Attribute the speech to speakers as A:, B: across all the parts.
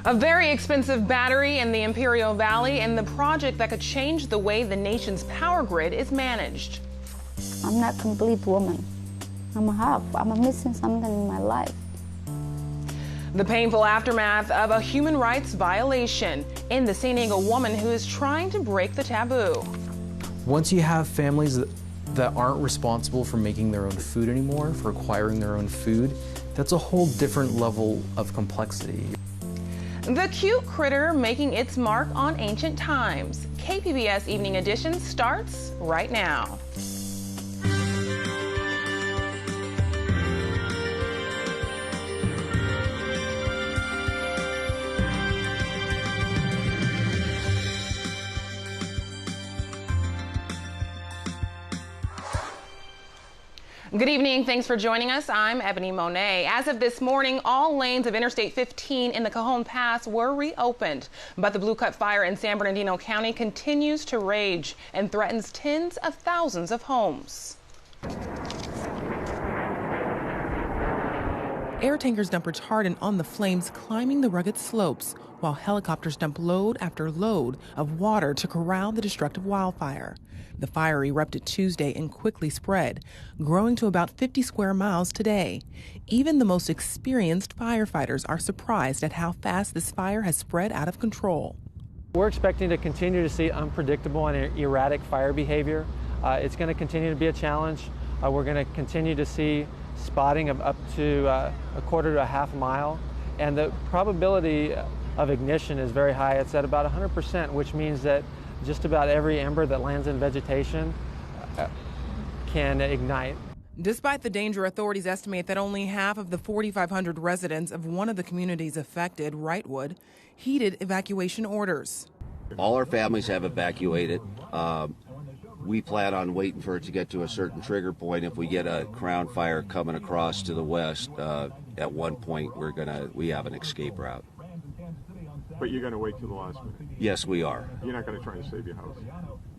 A: A very expensive battery in the Imperial Valley and the project that could change the way the nation's power grid is managed.
B: I'm not a complete woman. I'm a half. I'm missing something in my life.
A: The painful aftermath of a human rights violation in the San Diego woman who is trying to break the taboo.
C: Once you have families that aren't responsible for making their own food anymore, for acquiring their own food, that's a whole different level of complexity.
A: The cute critter making its mark on ancient times. KPBS Evening Edition starts right now. Good evening. Thanks for joining us. I'm Ebony Monet. As of this morning, all lanes of Interstate 15 in the Cajon Pass were reopened, but the Blue Cut fire in San Bernardino County continues to rage and threatens tens of thousands of homes.
D: Air tankers dump retardant on the flames, climbing the rugged slopes, while helicopters dump load after load of water to corral the destructive wildfire. The fire erupted Tuesday and quickly spread, growing to about 50 square miles today. Even the most experienced firefighters are surprised at how fast this fire has spread out of control.
E: We're expecting to continue to see unpredictable and erratic fire behavior. It's going to continue to be a challenge. We're going to continue to see spotting of up to a quarter to a half mile, and the probability of ignition is very high. It's at about 100%, which means that just about every ember that lands in vegetation can ignite.
D: Despite the danger, authorities estimate that only half of the 4,500 residents of one of the communities affected, Wrightwood, heeded evacuation orders.
F: All our families have evacuated. We plan on waiting for it to get to a certain trigger point. If we get a crown fire coming across to the west, at one point we have an escape route.
G: But you're going to wait till the last minute?
F: Yes, we are.
G: You're not going to try to save your house?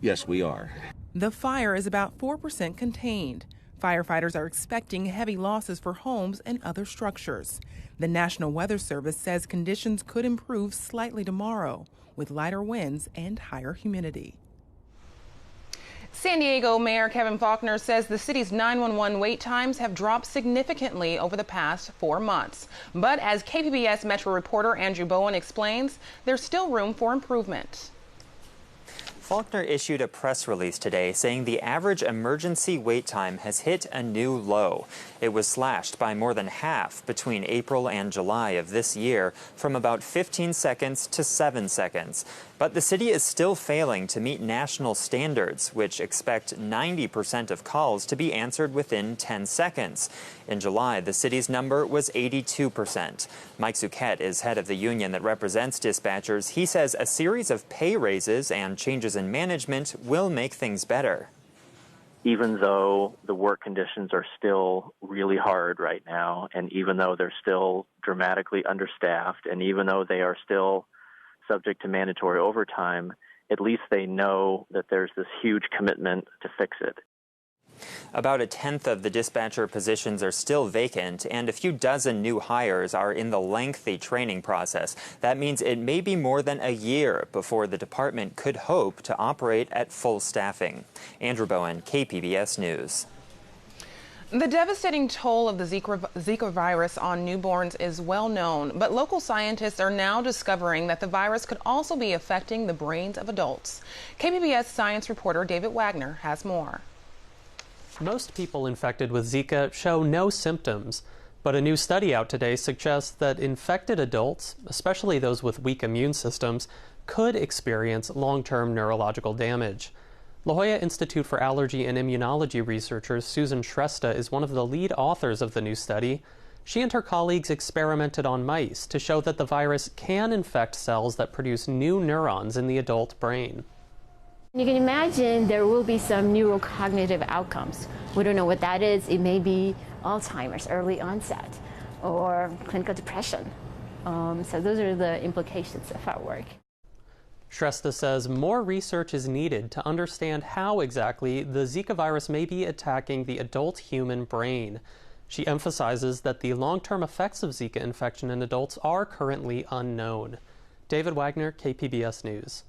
F: Yes, we are.
D: The fire is about 4% contained. Firefighters are expecting heavy losses for homes and other structures. The National Weather Service says conditions could improve slightly tomorrow, with lighter winds and higher humidity.
A: San Diego Mayor Kevin Faulconer says the city's 911 wait times have dropped significantly over the past 4 months. But as KPBS Metro reporter Andrew Bowen explains, there's still room for improvement.
H: Faulconer issued a press release today saying the average emergency wait time has hit a new low. It was slashed by more than half between April and July of this year, from about 15 seconds to 7 seconds. But the city is still failing to meet national standards, which expect 90% of calls to be answered within 10 seconds. In July, the city's number was 82%. Mike Zuquette is head of the union that represents dispatchers. He says a series of pay raises and changes in management will make things better.
I: Even though the work conditions are still really hard right now, and even though they're still dramatically understaffed, and even though they are still subject to mandatory overtime, at least they know that there's this huge commitment to fix it.
H: About a tenth of the dispatcher positions are still vacant, and a few dozen new hires are in the lengthy training process. That means it may be more than a year before the department could hope to operate at full staffing. Andrew Bowen, KPBS News.
A: The devastating toll of the Zika virus on newborns is well known, but local scientists are now discovering that the virus could also be affecting the brains of adults. KPBS science reporter David Wagner has more.
J: Most people infected with Zika show no symptoms, but a new study out today suggests that infected adults, especially those with weak immune systems, could experience long-term neurological damage. La Jolla Institute for Allergy and Immunology researcher Susan Shrestha is one of the lead authors of the new study. She and her colleagues experimented on mice to show that the virus can infect cells that produce new neurons in the adult brain.
K: You can imagine there will be some neurocognitive outcomes. We don't know what that is. It may be Alzheimer's, early onset, or clinical depression. So those are the implications of our work.
J: Shrestha says more research is needed to understand how exactly the Zika virus may be attacking the adult human brain. She emphasizes that the long-term effects of Zika infection in adults are currently unknown. David Wagner, KPBS News.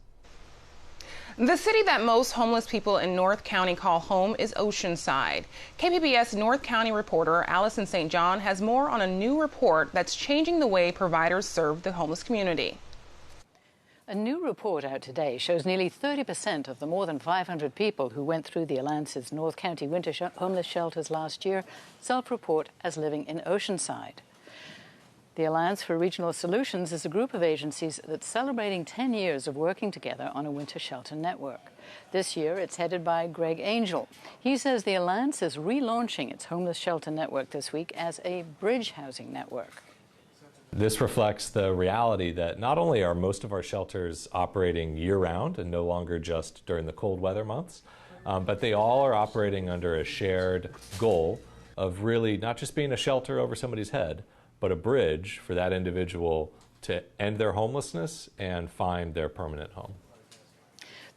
A: The city that most homeless people in North County call home is Oceanside. KPBS North County reporter Allison St. John has more on a new report that's changing the way providers serve the homeless community.
L: A new report out today shows nearly 30% of the more than 500 people who went through the Alliance's North County winter homeless shelters last year self-report as living in Oceanside. The Alliance for Regional Solutions is a group of agencies that's celebrating 10 years of working together on a winter shelter network. This year, it's headed by Greg Angel. He says the Alliance is relaunching its homeless shelter network this week as a bridge housing network.
M: This reflects the reality that not only are most of our shelters operating year-round and no longer just during the cold weather months, but they all are operating under a shared goal of really not just being a shelter over somebody's head, but a bridge for that individual to end their homelessness and find their permanent home.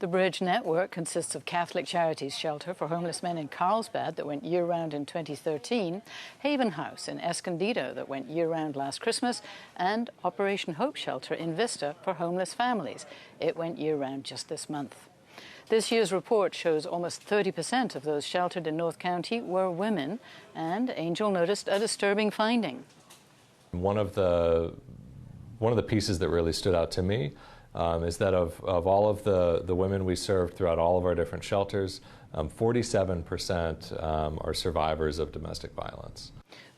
L: The Bridge Network consists of Catholic Charities Shelter for Homeless Men in Carlsbad that went year-round in 2013, Haven House in Escondido that went year-round last Christmas, and Operation Hope Shelter in Vista for homeless families. It went year-round just this month. This year's report shows almost 30% of those sheltered in North County were women, and Angel noticed a disturbing finding.
M: One of the pieces that really stood out to me is that of all of the women we served throughout all of our different shelters, 47% are survivors of domestic violence.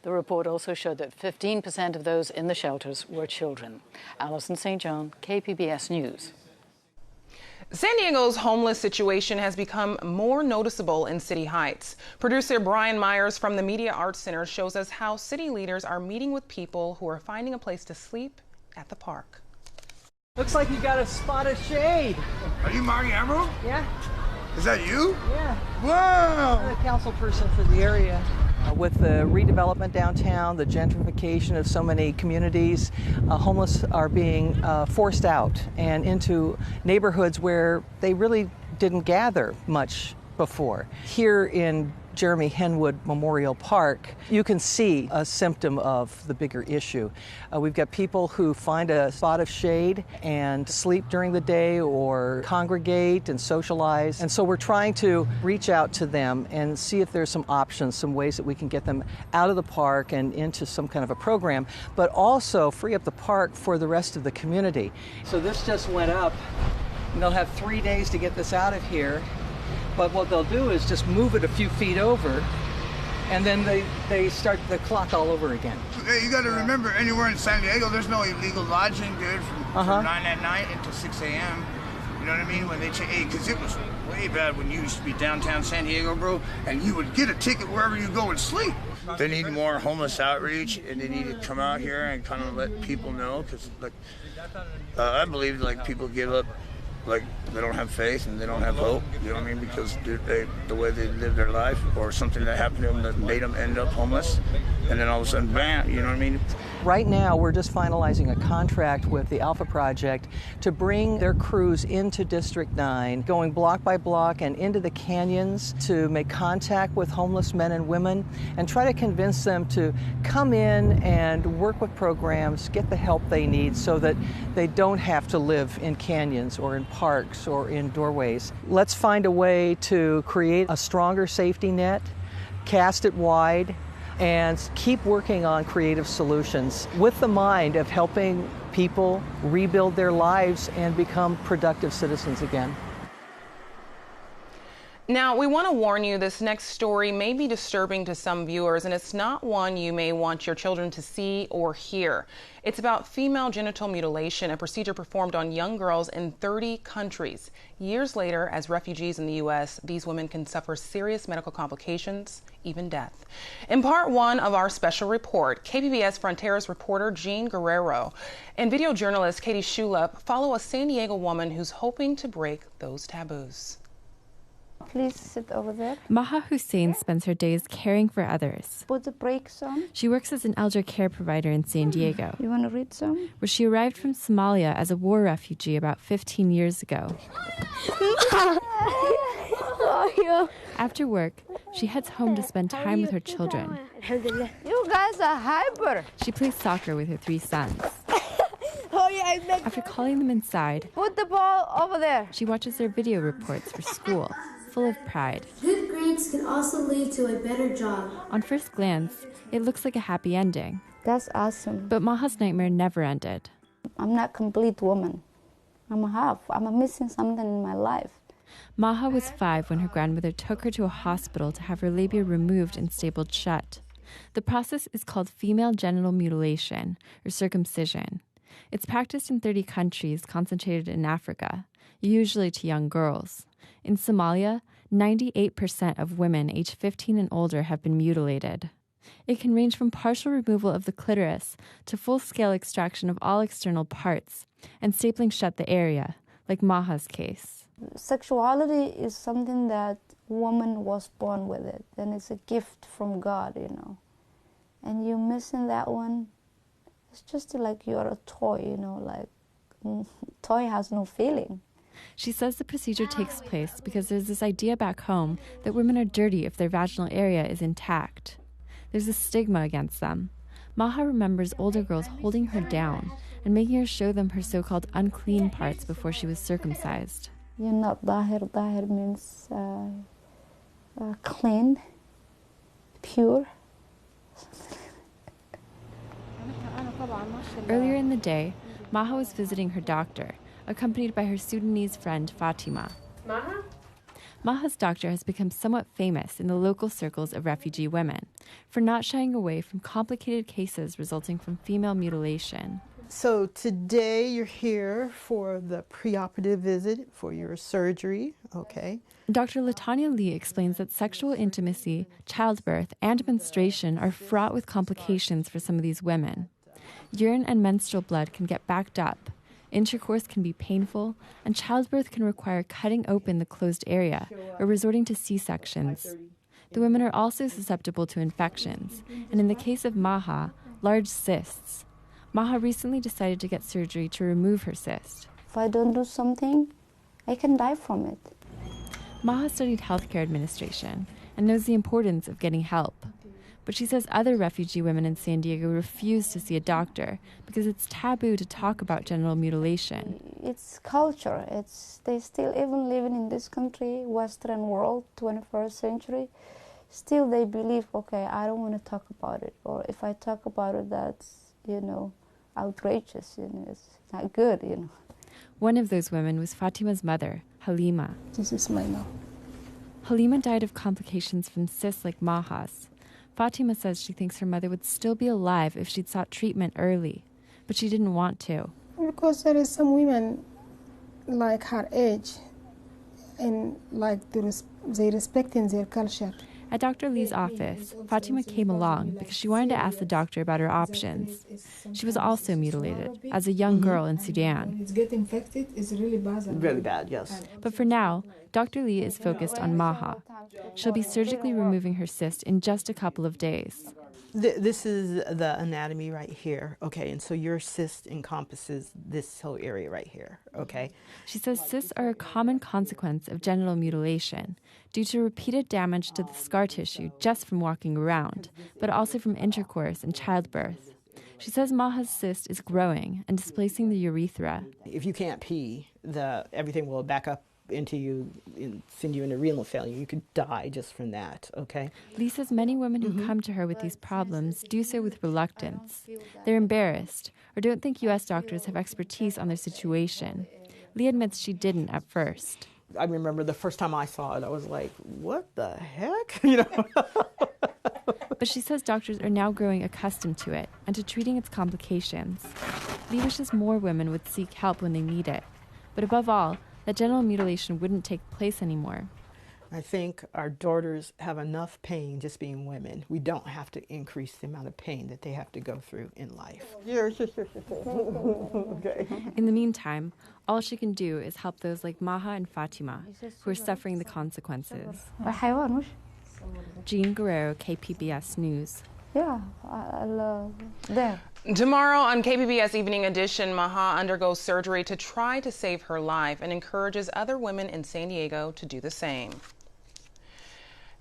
L: The report also showed that 15% of those in the shelters were children. Allison St. John, KPBS News.
A: San Diego's homeless situation has become more noticeable in City Heights. Producer Brian Myers from the Media Arts Center shows us how city leaders are meeting with people who are finding a place to sleep at the park.
N: Looks like you got a spot of shade.
O: Are you Marty Emerald?
N: Yeah.
O: Is that you?
N: Yeah.
O: Wow.
N: I'm the council person for the area. With the redevelopment downtown, the gentrification of so many communities, homeless are being forced out and into neighborhoods where they really didn't gather much before. Here in Jeremy Henwood Memorial Park, you can see a symptom of the bigger issue. We've got people who find a spot of shade and sleep during the day or congregate and socialize. And so we're trying to reach out to them and see if there's some options, some ways that we can get them out of the park and into some kind of a program, but also free up the park for the rest of the community. So this just went up, and they'll have 3 days to get this out of here. But what they'll do is just move it a few feet over, and then they start the clock all over again.
O: Hey, you got to remember, anywhere in San Diego, there's no illegal lodging, dude, from 9 at night until 6 a.m. You know what I mean? When they because it was way bad when you used to be downtown San Diego, bro, and you would get a ticket wherever you go and sleep. They need more homeless outreach, and they need to come out here and kind of let people know, because I believe people give up. They don't have faith and they don't have hope, you know what I mean? Because the way they live their life, or something that happened to them that made them end up homeless, and then all of a sudden, bam, you know what I mean?
N: Right now, we're just finalizing a contract with the Alpha Project to bring their crews into District 9, going block by block and into the canyons to make contact with homeless men and women and try to convince them to come in and work with programs, get the help they need so that they don't have to live in canyons or in parks or in doorways. Let's find a way to create a stronger safety net, cast it wide, and keep working on creative solutions with the mind of helping people rebuild their lives and become productive citizens again.
A: Now, we want to warn you, this next story may be disturbing to some viewers, and it's not one you may want your children to see or hear. It's about female genital mutilation, a procedure performed on young girls in 30 countries. Years later, as refugees in the U.S., these women can suffer serious medical complications, even death. In part one of our special report, KPBS Fronteras reporter Jean Guerrero and video journalist Katie Schulup follow a San Diego woman who's hoping to break those taboos.
B: Please sit over there.
P: Maha Hussein spends her days caring for others.
B: Put the brakes on.
P: She works as an elder care provider in San Diego.
B: You want to read some?
P: Where she arrived from Somalia as a war refugee about 15 years ago. After work, She heads home to spend time with her children.
B: You guys are hyper.
P: She plays soccer with her 3 sons. After calling them inside,
B: put the ball over there.
P: She watches their video reports for school, full of pride.
Q: Good grades can also lead to a better job.
P: On first glance, it looks like a happy ending.
B: That's awesome.
P: But Maha's nightmare never ended.
B: I'm not a complete woman. I'm a half. I'm missing something in my life.
P: Maha was 5 when her grandmother took her to a hospital to have her labia removed and stapled shut. The process is called female genital mutilation, or circumcision. It's practiced in 30 countries concentrated in Africa, usually to young girls. In Somalia, 98% of women aged 15 and older have been mutilated. It can range from partial removal of the clitoris to full-scale extraction of all external parts and stapling shut the area, like Maha's case.
B: Sexuality is something that woman was born with it, and it's a gift from God, you know. And you're missing that one. It's just like you're a toy, you know, like toy has no feeling.
P: She says the procedure takes place because there's this idea back home that women are dirty if their vaginal area is intact. There's a stigma against them. Maha remembers older girls holding her down and making her show them her so-called unclean parts before she was circumcised.
B: You're not dahir. Dahir means clean, pure.
P: Earlier in the day, Maha was visiting her doctor, accompanied by her Sudanese friend Fatima.
Q: Maha?
P: Maha's doctor has become somewhat famous in the local circles of refugee women for not shying away from complicated cases resulting from female mutilation.
R: So today you're here for the preoperative visit for your surgery, okay?
P: Dr. Latanya Lee explains that sexual intimacy, childbirth, and menstruation are fraught with complications for some of these women. Urine and menstrual blood can get backed up, intercourse can be painful, and childbirth can require cutting open the closed area or resorting to C-sections. The women are also susceptible to infections, and in the case of Maha, large cysts. Maha recently decided to get surgery to remove her cyst.
B: If I don't do something, I can die from it.
P: Maha studied healthcare administration and knows the importance of getting help. But she says other refugee women in San Diego refuse to see a doctor because it's taboo to talk about genital mutilation.
B: It's culture. They still, even living in this country, Western world, 21st century, still they believe, okay, I don't want to talk about it. Or if I talk about it, that's, you know, outrageous, you know, it's not good, you know.
P: One of those women was Fatima's mother, Halima.
B: This is my mom.
P: Halima died of complications from cysts like Maha's. Fatima says she thinks her mother would still be alive if she'd sought treatment early, but she didn't want to.
S: Because there is some women like her age and like they respecting their culture.
P: At Dr. Lee's office, Fatima came along because she wanted to ask the doctor about her options. She was also mutilated as a young girl in Sudan.
S: When it's get infected, it's really bad.
R: Really bad, yes.
P: But for now, Dr. Lee is focused on Maha. She'll be surgically removing her cyst in just a couple of days.
R: This is the anatomy right here, okay, and so your cyst encompasses this whole area right here, okay?
P: She says cysts are a common consequence of genital mutilation due to repeated damage to the scar tissue just from walking around, but also from intercourse and childbirth. She says Maha's cyst is growing and displacing the urethra.
R: If you can't pee, everything will back up into you and send you into renal failure. You could die just from that, okay?
P: Lee says many women who come to her with these problems do so with reluctance. They're embarrassed or don't think U.S. doctors have expertise on their situation. Lee admits she didn't at first.
R: I remember the first time I saw it, I was like, what the heck? You know?
P: But she says doctors are now growing accustomed to it and to treating its complications. Lee wishes more women would seek help when they need it. But above all, that genital mutilation wouldn't take place anymore.
R: I think our daughters have enough pain just being women. We don't have to increase the amount of pain that they have to go through in life. Okay.
P: In the meantime, all she can do is help those like Maha and Fatima who are suffering the consequences. Jean Guerrero, KPBS News.
B: Yeah, I love them.
A: Tomorrow on KPBS Evening Edition, Maha undergoes surgery to try to save her life and encourages other women in San Diego to do the same.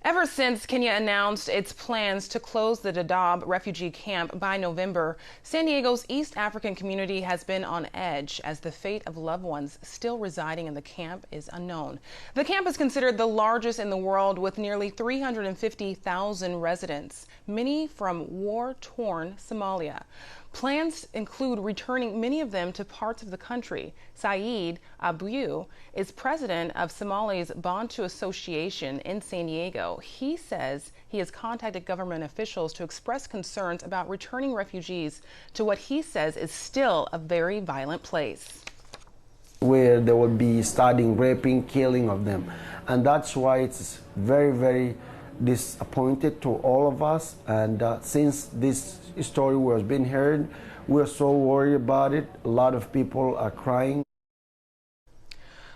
A: Ever since Kenya announced its plans to close the Dadaab refugee camp by November, San Diego's East African community has been on edge as the fate of loved ones still residing in the camp is unknown. The camp is considered the largest in the world with nearly 350,000 residents, many from war-torn Somalia. Plans include returning many of them to parts of the country. Saeed Abu is president of Somali's Bantu Association in San Diego. He says he has contacted government officials to express concerns about returning refugees to what he says is still a very violent place,
T: where they will be starting raping, killing of them. And that's why it's very, very disappointed to all of us. And since this story was being heard, we're so worried about it. A lot of people are crying.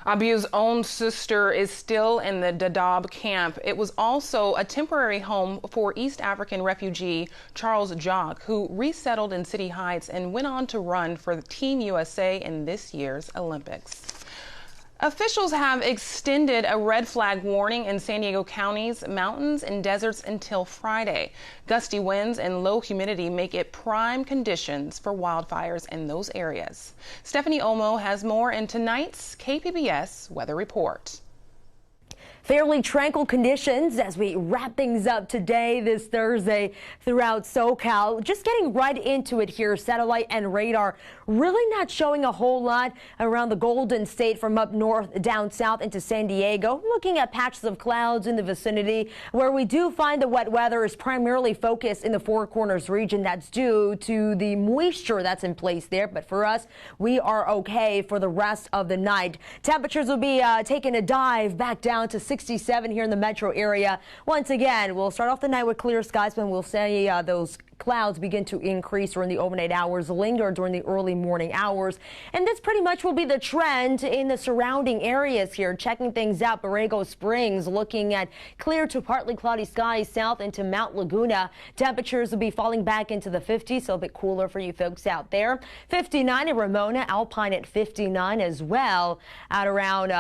A: Abu's own sister is still in the Dadaab camp. It was also a temporary home for East African refugee Charles Jock, who resettled in City Heights and went on to run for Team USA in this year's Olympics. Officials have extended a red flag warning in San Diego County's mountains and deserts until Friday. Gusty winds and low humidity make it prime conditions for wildfires in those areas. Stephanie Omo has more in tonight's KPBS Weather Report.
U: Fairly tranquil conditions as we wrap things up today, this Thursday, throughout SoCal. Just getting right into it here, satellite and radar really not showing a whole lot around the Golden State from up north down south into San Diego. Looking at patches of clouds in the vicinity. Where we do find the wet weather is primarily focused in the Four Corners region. That's due to the moisture that's in place there. But for us, we are okay for the rest of the night. Temperatures will be taking a dive back down to 67 here in the metro area. Once again, we'll start off the night with clear skies, but we'll see those clouds begin to increase during the overnight hours, linger during the early morning hours. And this pretty much will be the trend in the surrounding areas here. Checking things out, Borrego Springs looking at clear to partly cloudy skies south into Mount Laguna. Temperatures will be falling back into the 50s, so a bit cooler for you folks out there. 59 in Ramona, Alpine at 59 as well. Out around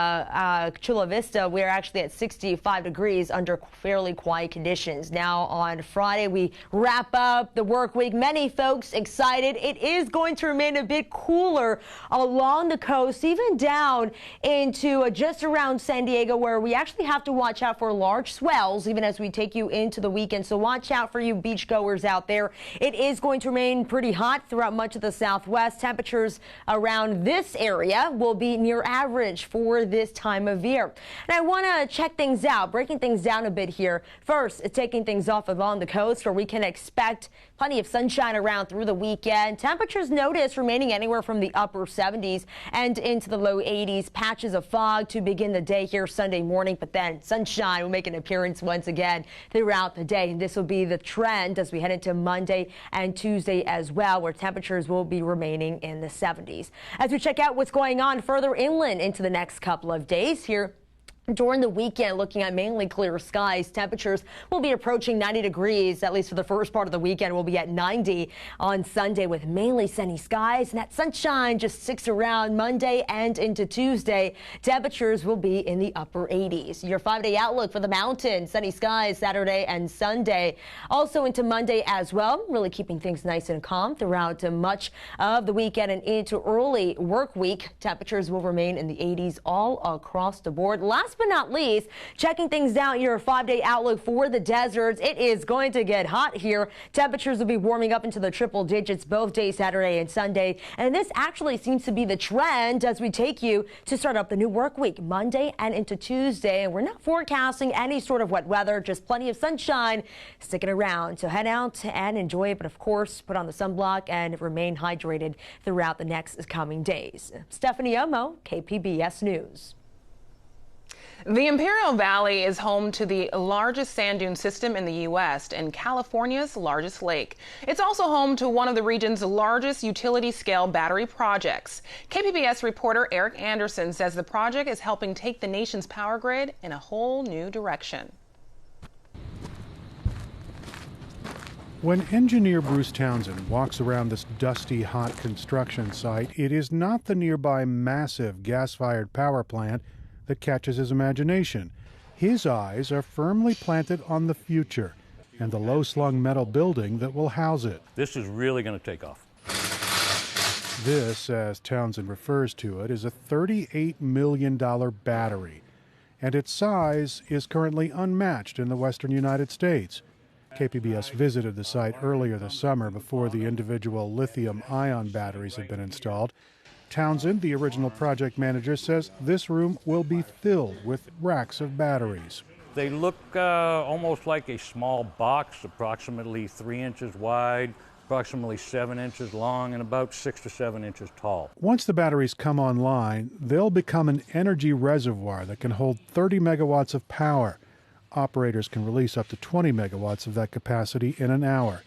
U: Chula Vista, we're actually at 65 degrees under fairly quiet conditions. Now on Friday, we wrap up the work week. Many folks excited. It is going to remain a bit cooler along the coast, even down into just around San Diego, where we actually have to watch out for large swells even as we take you into the weekend. So watch out for you beachgoers out there. It is going to remain pretty hot throughout much of the southwest. Temperatures around this area will be near average for this time of year. And I want to check things out, breaking things down a bit here. First, taking things off along the coast, where we can expect plenty of sunshine around through the weekend. Temperatures noticed remaining anywhere from the upper 70s and into the low 80s. Patches of fog to begin the day here Sunday morning, but then sunshine will make an appearance once again throughout the day. And this will be the trend as we head into Monday and Tuesday as well, where temperatures will be remaining in the 70s. As we check out what's going on further inland into the next couple of days here, during the weekend, looking at mainly clear skies, temperatures will be approaching 90 degrees, at least for the first part of the weekend. We'll be at 90 on Sunday with mainly sunny skies, and that sunshine just sticks around Monday and into Tuesday. Temperatures will be in the upper 80s. Your 5-day outlook for the mountains, sunny skies Saturday and Sunday. Also into Monday as well, really keeping things nice and calm throughout much of the weekend and into early work week. Temperatures will remain in the 80s all across the board. Last but not least, checking things out, your 5-day outlook for the deserts. It is going to get hot here. Temperatures will be warming up into the triple digits both days, Saturday and Sunday. And this actually seems to be the trend as we take you to start up the new work week, Monday and into Tuesday. And we're not forecasting any sort of wet weather, just plenty of sunshine sticking around. So head out and enjoy it. But of course, put on the sunblock and remain hydrated throughout the next coming days. Stephanie Omo, KPBS News.
A: The Imperial Valley is home to the largest sand dune system in the U.S. and California's largest lake. It's also home to one of the region's largest utility-scale battery projects. KPBS reporter Eric Anderson says the project is helping take the nation's power grid in a whole new direction.
V: When engineer Bruce Townsend walks around this dusty, hot construction site, it is not the nearby massive gas-fired power plant that catches his imagination. His eyes are firmly planted on the future and the low-slung metal building that will house it.
C: This is really going to take off.
V: This, as Townsend refers to it, is a $38 million battery, and its size is currently unmatched in the western United States. KPBS visited the site earlier this summer before the individual lithium-ion batteries had been installed. Townsend, the original project manager, says this room will be filled with racks of batteries.
C: They look almost like a small box, approximately 3 inches wide, approximately 7 inches long, and about 6 to 7 inches tall.
V: Once the batteries come online, they'll become an energy reservoir that can hold 30 megawatts of power. Operators can release up to 20 megawatts of that capacity in an hour.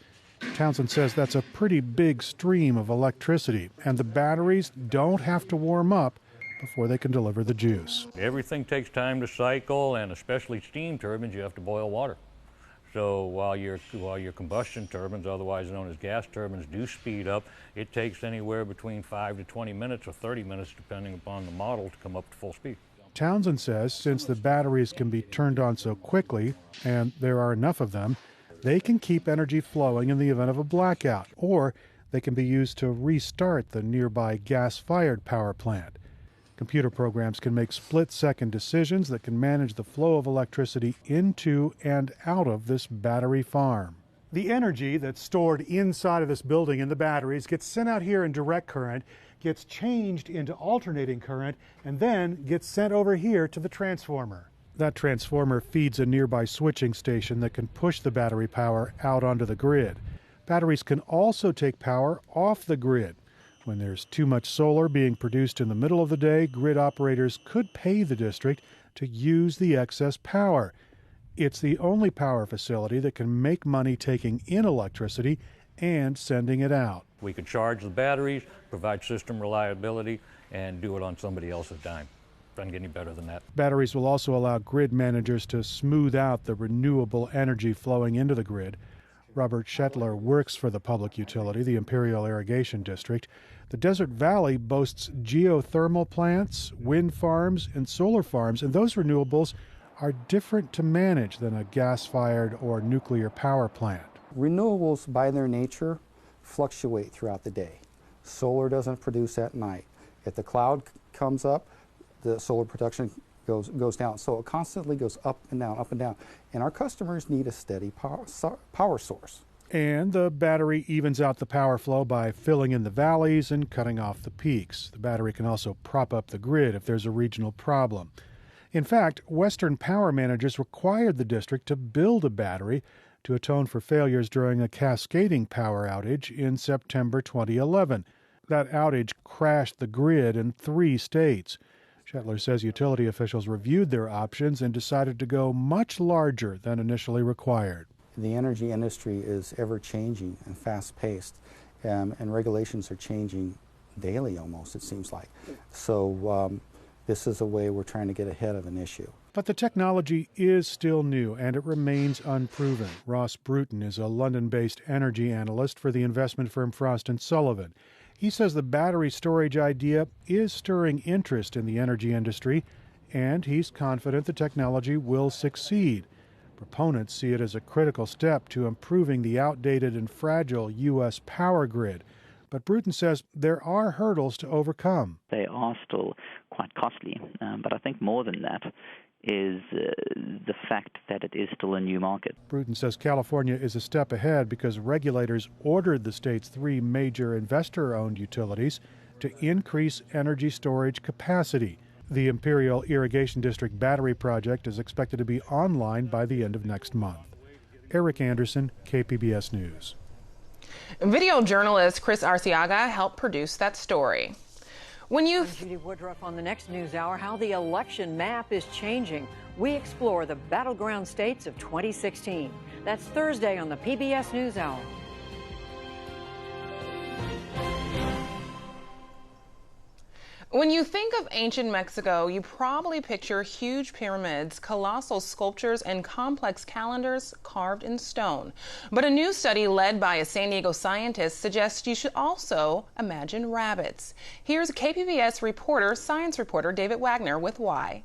V: Townsend says that's a pretty big stream of electricity, and the batteries don't have to warm up before they can deliver the juice.
C: Everything takes time to cycle, and especially steam turbines, you have to boil water. So while your combustion turbines, otherwise known as gas turbines, do speed up, it takes anywhere between 5 to 20 minutes or 30 minutes, depending upon the model, to come up to full speed.
V: Townsend says since the batteries can be turned on so quickly, and there are enough of them, they can keep energy flowing in the event of a blackout, or they can be used to restart the nearby gas-fired power plant. Computer programs can make split-second decisions that can manage the flow of electricity into and out of this battery farm. The energy that's stored inside of this building in the batteries gets sent out here in direct current, gets changed into alternating current, and then gets sent over here to the transformer. That transformer feeds a nearby switching station that can push the battery power out onto the grid. Batteries can also take power off the grid. When there's too much solar being produced in the middle of the day, grid operators could pay the district to use the excess power. It's the only power facility that can make money taking in electricity and sending it out.
C: We could charge the batteries, provide system reliability, and do it on somebody else's dime. Doesn't get any better than that.
V: Batteries will also allow grid managers to smooth out the renewable energy flowing into the grid. Robert Shetler works for the public utility, the Imperial Irrigation District. The Desert Valley boasts geothermal plants, wind farms, and solar farms, and those renewables are different to manage than a gas-fired or nuclear power plant.
E: Renewables, by their nature, fluctuate throughout the day. Solar doesn't produce at night. If the cloud comes up, the solar production goes down. So it constantly goes up and down, up and down. And our customers need a steady power source.
V: And the battery evens out the power flow by filling in the valleys and cutting off the peaks. The battery can also prop up the grid if there's a regional problem. In fact, Western power managers required the district to build a battery to atone for failures during a cascading power outage in September 2011. That outage crashed the grid in 3 states. Shetler says utility officials reviewed their options and decided to go much larger than initially required.
E: The energy industry is ever-changing and fast-paced, and regulations are changing daily almost, it seems like. So this is a way we're trying to get ahead of an issue.
V: But the technology is still new, and it remains unproven. Ross Bruton is a London-based energy analyst for the investment firm Frost & Sullivan. He says the battery storage idea is stirring interest in the energy industry, and he's confident the technology will succeed. Proponents see it as a critical step to improving the outdated and fragile U.S. power grid. But Bruton says there are hurdles to overcome.
W: They are still quite costly, but I think more than that is the fact that it is still a new market.
V: Bruton says California is a step ahead because regulators ordered the state's 3 major investor-owned utilities to increase energy storage capacity. The Imperial Irrigation District battery project is expected to be online by the end of next month. Eric Anderson, KPBS News.
A: Video journalist Chris Arciaga helped produce that story.
X: I'm Judy Woodruff on the next News Hour, how the election map is changing. We explore the battleground states of 2016. That's Thursday on the PBS News Hour.
A: When you think of ancient Mexico, you probably picture huge pyramids, colossal sculptures, and complex calendars carved in stone. But a new study led by a San Diego scientist suggests you should also imagine rabbits. Here's KPBS science reporter David Wagner with why.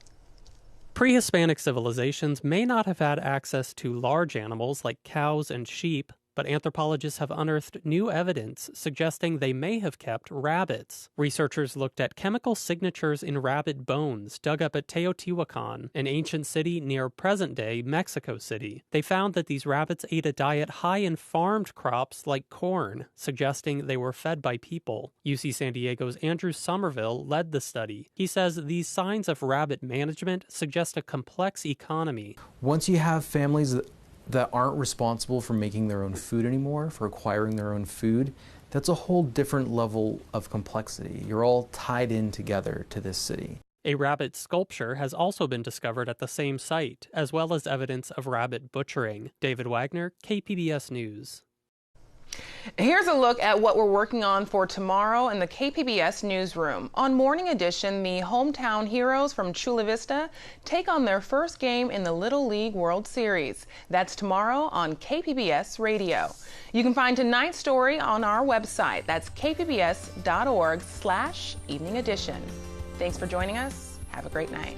J: Pre-Hispanic civilizations may not have had access to large animals like cows and sheep, but anthropologists have unearthed new evidence suggesting they may have kept rabbits. Researchers looked at chemical signatures in rabbit bones dug up at Teotihuacan, an ancient city near present-day Mexico City. They found that these rabbits ate a diet high in farmed crops like corn, suggesting they were fed by people. UC San Diego's Andrew Somerville led the study. He says these signs of rabbit management suggest a complex economy.
D: Once you have families that aren't responsible for making their own food anymore, for acquiring their own food, that's a whole different level of complexity. You're all tied in together to this city.
J: A rabbit sculpture has also been discovered at the same site, as well as evidence of rabbit butchering. David Wagner, KPBS News.
A: Here's a look at what we're working on for tomorrow in the KPBS newsroom. On Morning Edition, the hometown heroes from Chula Vista take on their first game in the Little League World Series. That's tomorrow on KPBS Radio. You can find tonight's story on our website. That's kpbs.org/evening edition. Thanks for joining us. Have a great night.